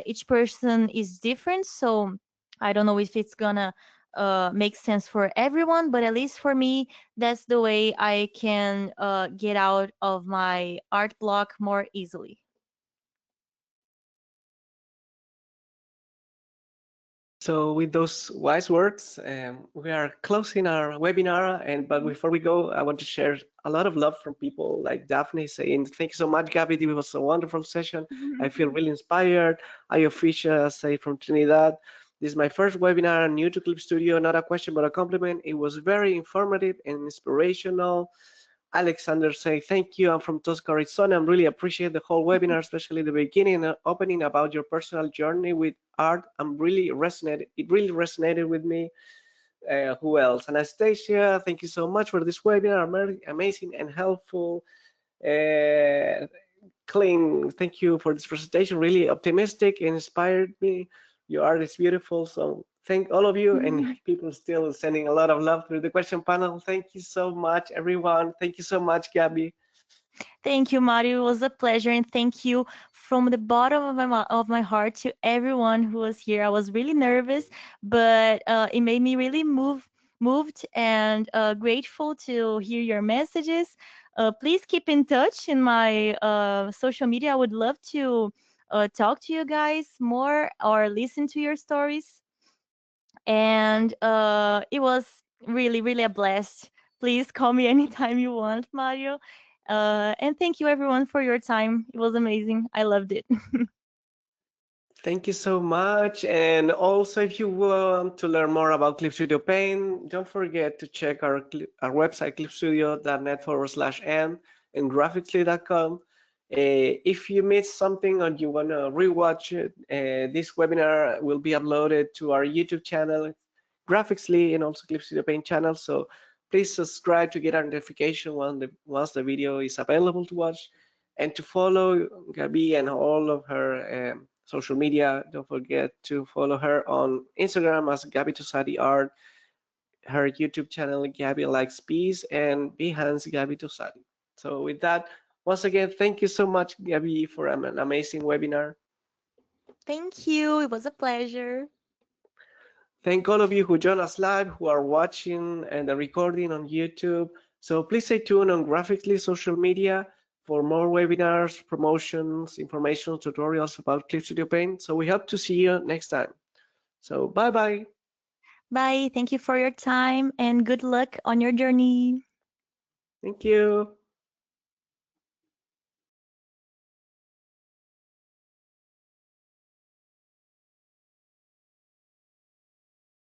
Each person is different, so I don't know if it's gonna make sense for everyone, but at least for me, that's the way I can get out of my art block more easily. So with those wise words, we are closing our webinar. And but before we go, I want to share a lot of love from people like Daphne saying, "Thank you so much, Gabby. It was a wonderful session. I feel really inspired." Ayo Fisher say from Trinidad, "This is my first webinar, new to Clip Studio. Not a question, but a compliment. It was very informative and inspirational." Alexander say, "Thank you. I'm from Tosca, Arizona. I really appreciate the whole webinar, especially the beginning and opening about your personal journey with art. It really resonated with me." Who else? Anastasia, thank you so much for this webinar. Amazing and helpful. Uh, Clean, thank you for this presentation. Really optimistic and inspired me. Your art is beautiful. So thank all of you, and people still sending a lot of love through the question panel. Thank you so much, everyone. Thank you so much, Gabby. Thank you, Mario. It was a pleasure, and thank you from the bottom of of my heart to everyone who was here. I was really nervous, but it made me really moved and grateful to hear your messages. Please keep in touch in my social media. I would love to talk to you guys more or listen to your stories. And it was really, really a blast. Please call me anytime you want, Mario. And thank you everyone for your time. It was amazing. I loved it. Thank you so much. And also, if you want to learn more about Clip Studio Paint, don't forget to check our website, clipstudio.net/n and graphically.com. If you missed something or you want to rewatch it, this webinar will be uploaded to our YouTube channel, Graphicsly, and also Clip Studio Paint channel. So please subscribe to get a notification once the video is available to watch, and to follow Gabi and all of her social media. Don't forget to follow her on Instagram as Gabi Tozati Art, her YouTube channel Gabi Likes Peace, and Behance Gabi Tozati. So with that, once again, thank you so much, Gabi, for an amazing webinar. Thank you. It was a pleasure. Thank all of you who joined us live, who are watching and the recording on YouTube. So please stay tuned on Graphically social media for more webinars, promotions, information, tutorials about Clip Studio Paint. So we hope to see you next time. So bye-bye. Bye. Thank you for your time and good luck on your journey. Thank you.